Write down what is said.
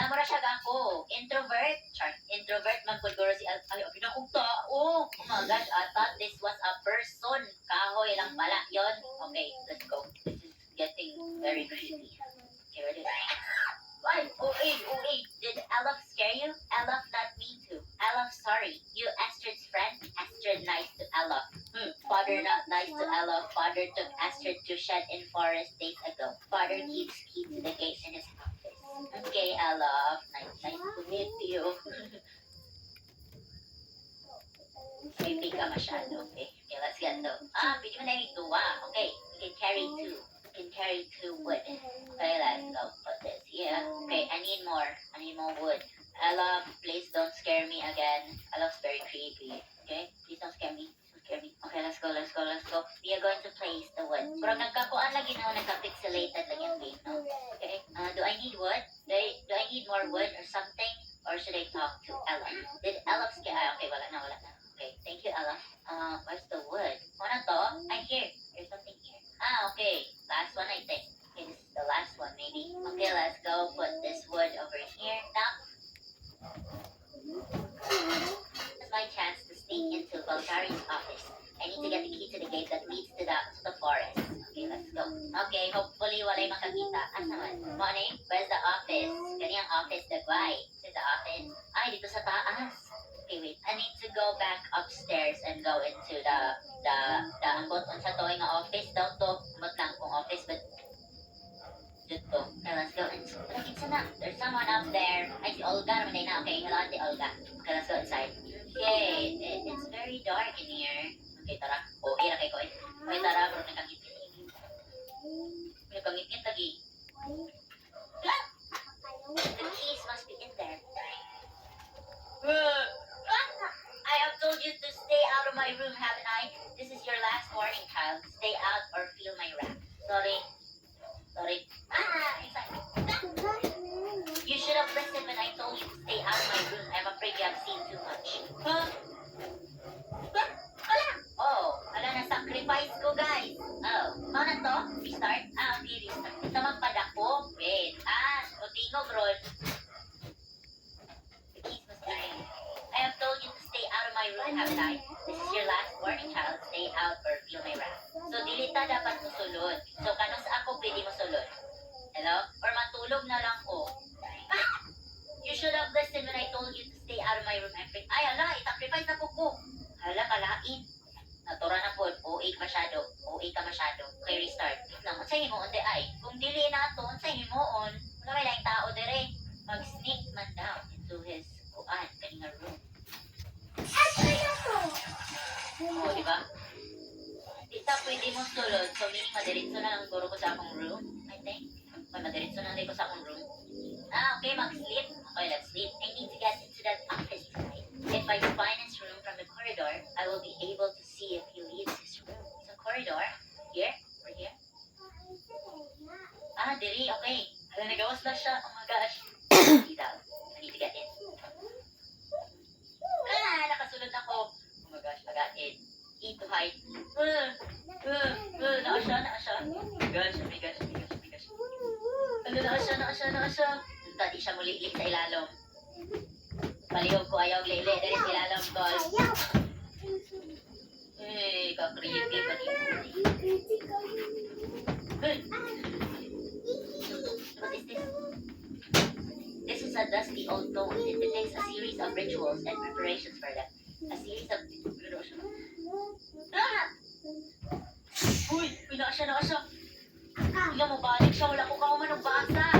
Namura siya ako. Introvert. Char. Introvert man po guro si Ay, pinakong tao. Oh my gosh, I thought this was a person. Kahoy lang pala. Yon. Okay, let's go. This is getting very creepy. Okay, ready? Why? OA. Did Elf scare you? Elf not mean to. Elf sorry. You Astrid's friend? Astrid nice to Elf. Father not nice to Elf. Father took Astrid to shed in forest days ago. Father keeps key to the gate in his office. Okay, Elf. Nice to meet you. Creepy ka masyado. Okay, let's get to. Pwede mo na yung tuwa. Okay, you can carry two. You can carry 2 wood. Okay, let's go. Put this here. Okay, I need more wood. Ella, please don't scare me again. Ella's very creepy. Okay, please don't scare me. Okay, let's go. We are going to place the wood. Pero nagkakuan lagi no, nagka-pixelated lang yung game, no? Okay, do I need wood? Do I need more wood or something? Or should I talk to Ella? Did Ella scare? Okay, wala na. Okay, thank you, Ella. Where's the wood? Ano to? Here. There's something here. Okay. Last one, I think. Okay, this is the last one, maybe. Okay, let's go put this wood over here. Now, this is my chance to sneak into Bulgari's office. I need to get the key to the gate that leads to the forest. Okay, let's go. Okay, hopefully walay makakita. Asan? Morning, where's the office? Kaniyang office, Dagway. This is the office. Ay, dito sa taas. Okay, wait. I need to go back upstairs and go into the ambot on sa toy nga office daw to. Matlang kong office, but dito. Okay, let's go. There's someone up there. Ay, si Olga naman din na. Okay, hello, Auntie Olga. Okay, let's go inside. Okay, it's very dark in here. Okay, tara. Ira kay ko eh. Okay, tara, bro, nagkangipin. Nagkangipin lagi. The keys must be in there. I have told you to stay out of my room, haven't I? This is your last warning, child. Stay out or feel my wrath. Sorry. Inside. You should have listened when I told you to stay out of my room. I'm afraid you have seen too much. Huh? Ala na sacrifice ko, guys. Ano to? Restart? Okay, restart. Ito magpadako. Wait. Tingog, Ron. The keys must be in. I have told you to stay out of my room, haven't I? This is your last warning, child. Stay out or feel my wrath. So, dili ta dapat musulod. So, kanus ako pwede musulod. Hello? Or matulog na lang ko. You should have listened when I told you to stay out of my room. Ay, hala, i-sacrifice na po ko. Hala, kalain. Natura na po. OA ka masyado. Okay, restart. Lang, unsayin mo on the eye. Kung dili na ito, unsayin mo on. Wala may lang tao dire. Mag-sneak man down into his kaninga room. Diba? Di ta pwede mong sulod. So, meaning madiritso na lang guro ko sa akong room, I think. Madiritso na lang ko sa akong room. Okay, mag-sleep. Okay, let's sleep. I need to get into that office tonight. If I find his room from the corridor, I will be able to see if he leaves his room. It's a corridor. Here? Over here? Diri. Okay. Hala, nagawas na siya. Oh my gosh. I need to get in. Nakasunod ako. Oh my gosh, again. E to hide. Naa siya. Oh my gosh. Ano, naa siya. Tadi siya muli sa ilalom. Palihog ko ayaw lili. Dari sa ilalom, tol. Ka-creepy ba niyo? What is this? This is a dusty old stone. It depicts a series of rituals and preparations for them. A series of... Uy, naa siya. Tingnan mo, balik siya. Wala ko ka magbasa.